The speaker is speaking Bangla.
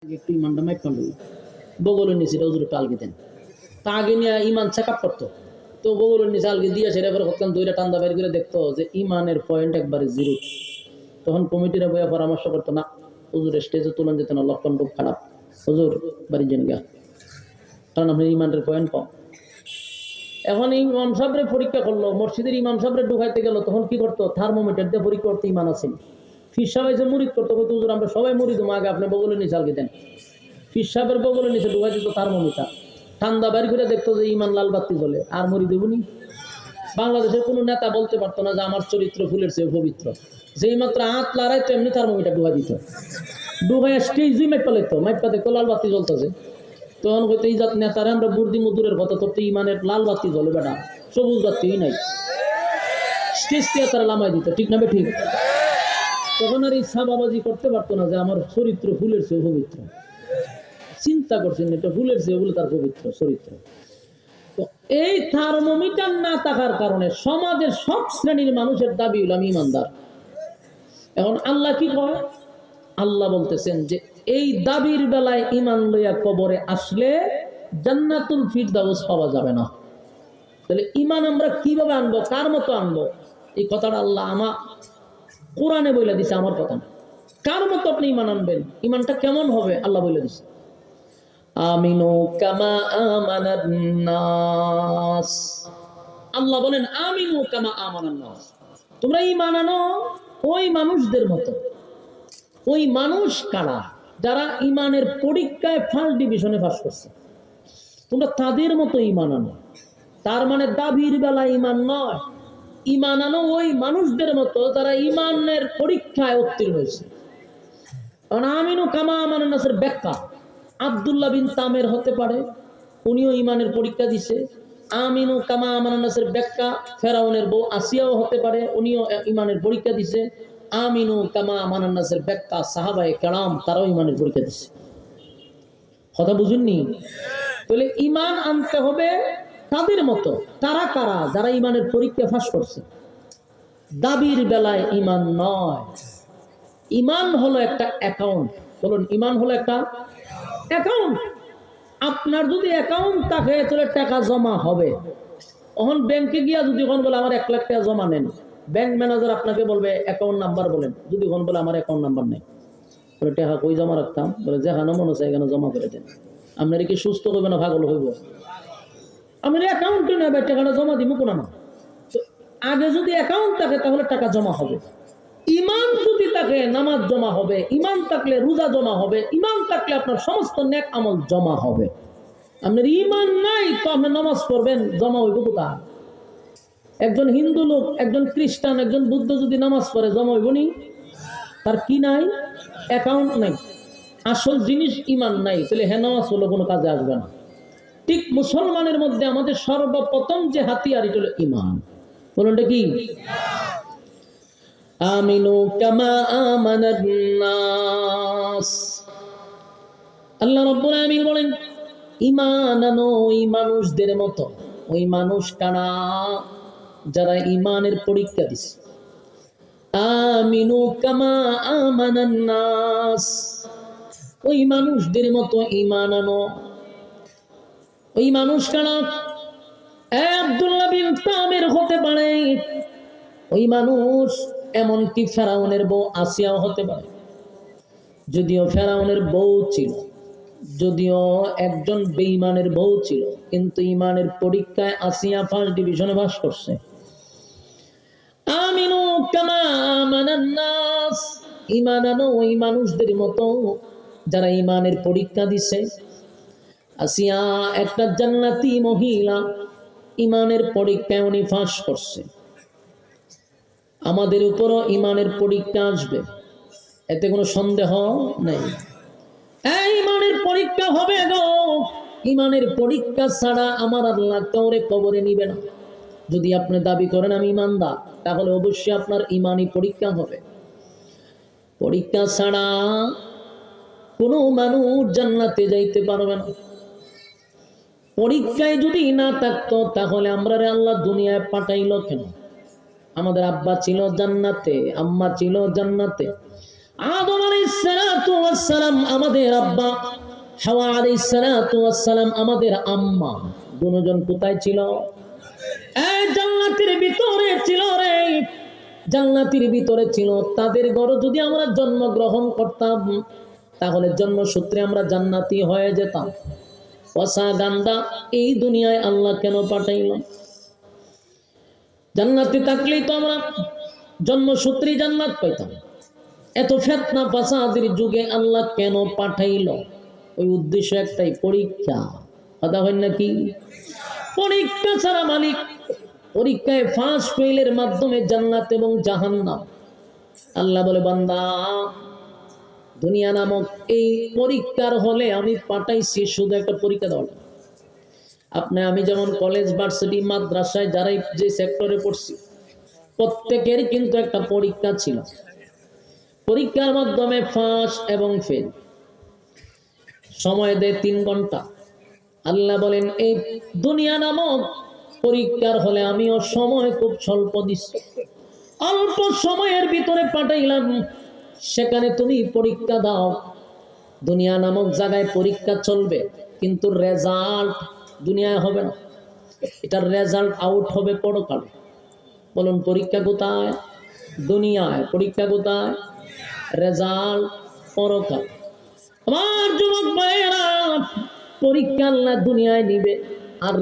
একটু ইমানটা মাইট পান বগলের নিচে হুজুর একটু আলগি দেন তা আগে নিয়ে ইমান চেক আপ করতো তো বগলের নিচে আলগি দিয়ে সেটা এবার করতাম দুইটা টান্দা বের করে দেখতো যে ইমানের পয়েন্ট একবারে জিরো। তখন কমিটিরা বইয়া পরামর্শ করতো না হুজুরের স্টেজে তুলন যেত না, লক্ষণ খুব খারাপ, হুজুর বাড়ি যান গা, কারণ আপনি ইমানের পয়েন্ট কম। এখন ইমাম সাহেবরে পরীক্ষা করলো, মসজিদের ইমাম সাহেবরে ঢুকাইতে গেল, তখন কি করতো থার্মোমিটার দিয়ে পরীক্ষা করতে ইমান আছে। ফির সাহেব এসে মুরিদ করতো, বলতো হুজুর আমরা সবাই মুরিদ আগে আপনি বগলের নিচে আলগি দেন। ফির সাহেবের বগলের নিচে ঢুকাই দিত থার্মোমিটার, ঠান্ডা বাড়ি করে দেখতো যে ইমান লাল বাতি জ্বলে, আর মরি দেবনি। বাংলাদেশের কোনো নেতা বলতে পারতো না যে আমার চরিত্র ফুলের চেয়ে পবিত্র, যেই মাত্র হাত লড়াইতো এমনি থার্মোমিটার ঢুকাই দিত, ঢুকাই স্টেজই মাইপা লাগতো, মাইপা দেখতো লাল বাতি জ্বলতেছে। তখন হয়তো এই জাত নেতারা আমরা বুর্দি মধুরের কথা, তোর তো ইমানের লাল বাতি জ্বলে বেটা, সবুজ বাতিই নাই, স্টেজ দিয়ে তারা লামাই দিত, ঠিক না বে ঠিক? তখন আর ইচ্ছা বাবাজি করতে পারতো না যে আমার চরিত্র ফুলের চেয়ে পবিত্র। চিন্তা করছেন এটা ফুলের চেয়ে বলে তার পবিত্র চরিত্র। তো এই থার্মোমিটার না থাকার কারণে সমাজের সব শ্রেণীর মানুষের দাবি হলো আমি ইমানদার। এখন আল্লাহ কি করে? আল্লাহ বলতেছেন যে এই দাবির বেলায় ইমান লইয়া কবরে আসলে জান্নাতুল ফিরদাউস পাওয়া যাবে না। তাহলে ইমান আমরা কিভাবে আনবো, কার মতো আনবো? এই কথাটা আল্লাহ আমার কোরআনে বলে দিছে, আমার কথা না। কার মতো আপনি ইমান আনবেন, ইমানটা কেমন হবে আল্লাহ বলে দিছে। আমিনু কামা আমানান নাস, আল্লাহ বলেন আমিনু কামা আমানান নাস, তোমরা ঈমান আনো ওই মানুষদের মতো। ওই মানুষ কারা? যারা ঈমানের পরীক্ষায় ফার্স্ট ডিভিশনে পাস করছে, তোমরা তাদের মতো ঈমান আনো। তার মানে দাবির বেলায় ঈমান নয়, ঈমান আনো ওই মানুষদের মতো যারা ঈমানের পরীক্ষায় উত্তীর্ণ হয়েছে। কারণ আমিনু কামা আমানান নাসের ব্যাখ্যা আব্দুল্লাহ বিন তামের হতে পারে, উনিও ইমানের পরীক্ষা দিছে। আমিনু কামা আমানান নাসের ব্যাখ্যা ফেরাউনের বউ আসিয়াও হতে পারে, উনিও ইমানের পরীক্ষা দিছে। আমিনু কামা আমানান নাসের ব্যাখ্যা সাহাবায়ে কেরাম, তারাও ইমানের পরীক্ষা দিছে। কথা বুঝুননি? তাহলে ইমান আনতে হবে তাদের মতো। তারা কারা? যারা ইমানের পরীক্ষা পাস করছে। দাবির বেলায় ইমান নয়। ইমান হলো একটা অ্যাকাউন্ট। বলুন, ইমান হলো একটা অ্যাকাউন্ট। আপনার যদি অ্যাকাউন্ট থাকে তাহলে টাকা জমা হবে। এখন ব্যাংকে গিয়া যদি কোন বলে আমার 1 লাখ টাকা জমা নেন, ব্যাংক ম্যানেজার আপনাকে বলবে অ্যাকাউন্ট নাম্বার বলেন। যদি কোন বলে আমার অ্যাকাউন্ট নাম্বার নেই, বলে টাকা কই জমা রাখতাম, বলে যেখানে মনে চাই এখানে জমা করে দেন। আপনার কি সুস্থ হইবে না পাগল হইব? আমি অ্যাকাউন্টে নেবে টাকাটা জমা দিব কোন না। তো আগে যদি অ্যাকাউন্ট থাকে তাহলে টাকা জমা হবে। ইমান যদি থাকে নামাজ জমা হবে, ইমান থাকলে রোজা জমা হবে, ইমান থাকলে আপনার সমস্ত নেক আমল জমা হবে। আপনার ইমান নাই তো আপনি নামাজ পড়বেন, জমা হইব কোথায়? একজন হিন্দু লোক, একজন খ্রিস্টান, একজন বুদ্ধ যদি নামাজ পড়ে জমা হইব নি? তার কি নাই? অ্যাকাউন্ট নাই, আসল জিনিস ইমান নাই, তাহলে হ্যাঁ নামাজ হলো কোনো কাজে আসবে না। ঠিক মুসলমানের মধ্যে আমাদের সর্বপ্রথম যে হাতিয়ার এটা হলো ইমান। বলুন এটা কি? আমিনু কামা আমানান নাস, আল্লাহ রাব্বুল আলামিন বলেন ঈমান আনো ওই মানুষদের মতো। ওই মানুষ কারা? যারা ঈমানের পরীক্ষা দিছে। আমিনু কামা আমানান নাস, ওই মানুষদের মতো ঈমান আনো। ওই মানুষ কারা? আব্দুল্লাহ বিন তামের হতে পারে, ওই মানুষ এমনকি ফেরাউনের বউ আসিয়াও হতে পারে। যদিও ফেরাউনের বউ ছিল, যদিও একজন বেঈমানের বউ ছিল, কিন্তু ইমানের পরীক্ষায় আসিয়া ফার্স্ট ডিভিশনে পাস করছে। আমিনু কামা আমানান নাস, ঈমান আনো ওই মানুষদের মতো যারা ইমানের পরীক্ষা দিছে। আসিয়া একটা জান্নাতি মহিলা, ইমানের পরীক্ষায় উনি পাস করছে। আমাদের উপরও ইমানের পরীক্ষা আসবে, এতে কোনো সন্দেহ নেই। ইমানের পরীক্ষা হবে গো। ইমানের পরীক্ষা ছাড়া আমার আল্লাহ কাউরে কবরে নিবে না। যদি আপনি দাবি করেন আমি ইমানদার, তাহলে অবশ্যই আপনার ইমানি পরীক্ষা হবে। পরীক্ষা ছাড়া কোনো মানুষ জান্নাতে যাইতে পারবে না। পরীক্ষায় যদি না থাকতো তাহলে আমরা আল্লাহ দুনিয়ায় পাঠাইল কেন? আমাদের আব্বা ছিল জান্নাতে, আম্মা ছিল জান্নাতে, আদম আলাইহিস সালাতু ওয়াস সালাম আমাদের আব্বা, হাওয়া আলাইহিস সালাতু ওয়াস সালাম আমাদের আম্মা। দুজন কোথায় ছিল? এই জান্নাতের ভিতরে ছিল রে, জান্নাতের ভিতরে ছিল। তাদের ঘরে যদি আমরা জন্মগ্রহণ করতাম তাহলে জন্মসূত্রে আমরা জান্নাতি হয়ে যেতাম। পচা গান্দা এই দুনিয়ায় আল্লাহ কেন পাঠাইলাম? জান্নাতে থাকলেই তো আমরা জন্মসূত্রেই জান্নাত পাইতাম। এত ফিতনা ফাসাদের যুগে আল্লাহ কেন পাঠাইল? ওই উদ্দেশ্য একটাই, পরীক্ষা। কথা হয় নাকি? পরীক্ষা ছাড়া মালিক, পরীক্ষায় ফাঁস ফেলের মাধ্যমে জান্নাত এবং জাহান্নাম। আল্লাহ বলে, বান্দা দুনিয়া নামক এই পরীক্ষার হলে আমি পাঠাইছি শুধু একটা পরীক্ষা দেওয়া। আপনি আমি যেমন কলেজ, ভার্সিটি, মাদ্রাসায় যারাই যে সেক্টরে পড়ছি প্রত্যেকের কিন্তু একটা পরীক্ষা ছিল। পরীক্ষার মাধ্যমে ফাঁস এবং ফেল। সময় দেয় 3 ঘন্টা। আল্লাহ বলেন এই দুনিয়া নামক পরীক্ষার হলে আমিও সময় খুব স্বল্প দিচ্ছি, অল্প সময়ের ভিতরে পাঠাইলাম। সেখানে তুমি পরীক্ষা দাও। দুনিয়া নামক জায়গায় পরীক্ষা চলবে, কিন্তু রেজাল্ট দুনিয়ায় হবে না। এটার রেজাল্ট আউট হবে পরকালে। বলুন পরীক্ষা কোথায়? দুনিয়ায়। পরীক্ষা কোথায়? রেজাল্ট পরকাল। আমার যুবক ভাইয়েরা, পরীক্ষা আল্লাহ দুনিয়ায় নিবে, আর